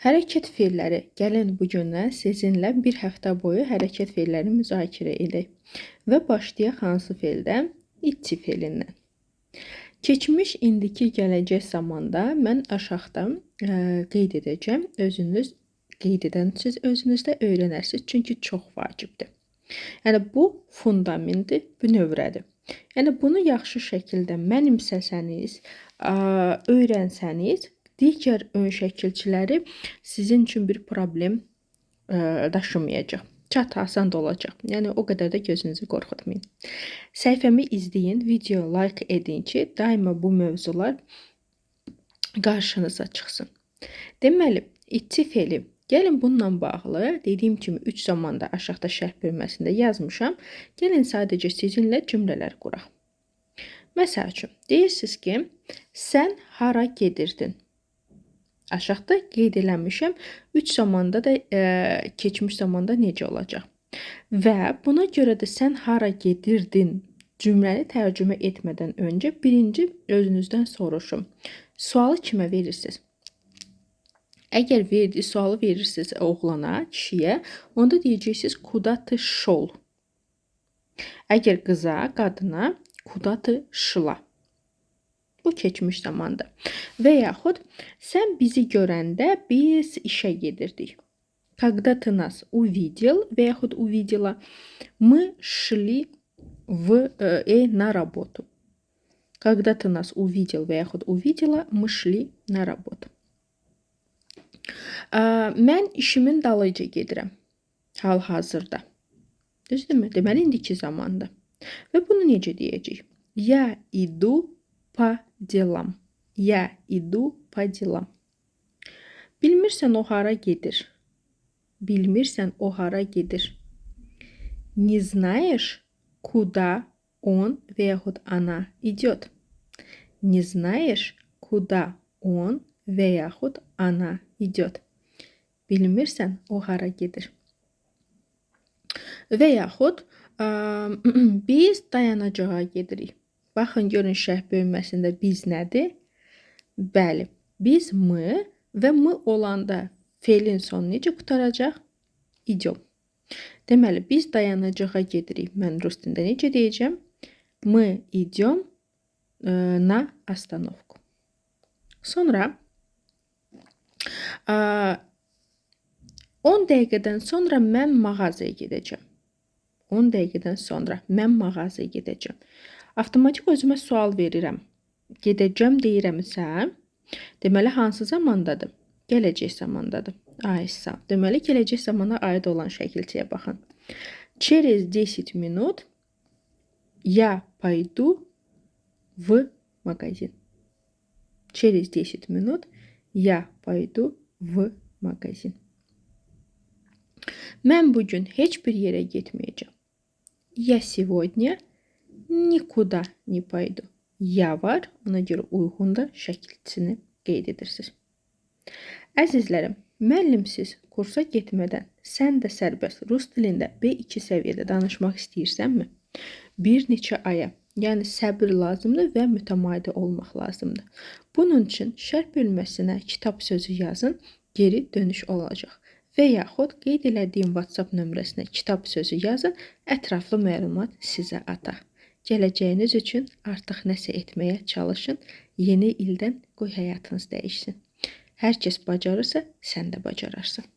Hərəkət fe'lləri. Gəlin bu gündən sizinlə bir həftə boyu hərəkət fe'llərini müzakirə edək. Və başlayaq hansı fe'ldən? İtti fe'lindən. Keçmiş, indiki, gələcək zamanda mən aşağıda qeyd edəcəm. Özünüz qeyd edənsiniz, özünüz də öyrənərsiniz. Çünki çox vacibdir. Yəni bu fundamentdir, bünövrədir. Yəni bunu yaxşı şəkildə mənimsəsəniz, öyrənsəniz, digər ön şəkilçiləri sizin üçün bir problem daşımayacaq. Çat asan da olacaq. Yəni o qədər də gözünüzü qorxutmayın. Səhifəmi izləyin, video like edin ki, daima bu mövzular qarşınıza çıxsın. Deməli, itti fe'li. Gəlin bununla bağlı dediyim kimi 3 zamanda aşağıda şərh bölməsində yazmışam. Gəlin sadəcə sizinlə cümlələr quraq. Məsəl üçün, deyirsiniz ki, sən hara gedirdin? Aşağıda qeyd eləmişəm. 3 zamanda da keçmiş zamanda necə olacaq? Və buna görə də sən hara gedirdin cümləni tərcümə etmədən öncə birinci özünüzdən soruşun. Sualı kimə verirsiniz? Əgər sualı verirsiniz oğlana, kişiyə, onda deyəcəksiniz kuda ты шел. Əgər qıza, qadına, kuda ты шла. Bu keçmiş zamanda. Və yaxud sən bizi görəndə biz işə gedirdik. Когда ты нас увидел və yaxud увидела, мы шли на работу. Когда ты нас увидел və yaxud увидела, мы шли на работу. Mən işimin dalıyca gedirəm. Hal-hazırda. Düzdürmü? Deməli, indiki zamanda. Və bunu necə deyəcəyik? Я иду по делам. Я иду по делам. Bilmirsən o hara gedir. Bilmirsən o hara gedir. Не знаешь, куда он və yaxud она идет. Не знаешь, куда он və yaxud она идет. Bilmirsən o hara gedir. Və yaxud biz dayanacağa gedirik. Baxın, görün şərh bölməsində biz nədir? Bəli, biz мы və мы olanda fe'lin sonu necə qutaracaq? İdiom. Deməli, biz dayanacağa gedirik. Mən rus dilində necə deyəcəm? Мы идем на остановку. Sonra 10 dəqiqədən sonra mən mağazaya gedəcəm. 10 dəqiqədən sonra mən mağazaya gedəcəm. Avtomatik özümə sual verirəm. Gedəcəm deyirəmsə, deməli hansı zamandadır? Gələcək zamandadır. Aysa. Deməli gələcək zamana aid olan şəkilçiyə baxın. Через 10 минут я пойду в магазин. Через 10 минут я пойду в магазин. Mən bugün heç bir yerə getməyəcəm. Я сегодня никуда не пойду. Ya var, ona görə uyğun da şəkilçisini qeyd edirsiniz. Əzizlərim, müəllimsiz kursa getmədən sən də sərbəst rus dilində B2 səviyyədə danışmaq istəyirsənmi? Bir neçə aya, yəni səbir lazımdır və mütəmadi olmaq lazımdır. Bunun üçün şərh bölməsinə kitab sözü yazın, geri dönüş olacaq. Və yaxud qeyd elədiyim WhatsApp nömrəsinə kitab sözü yazın, ətraflı məlumat sizə atar. Gələcəyiniz üçün artıq nəsə etməyə çalışın, yeni ildən qoy həyatınız dəyişsin. Hər kəs bacarırsa, sən də bacararsan.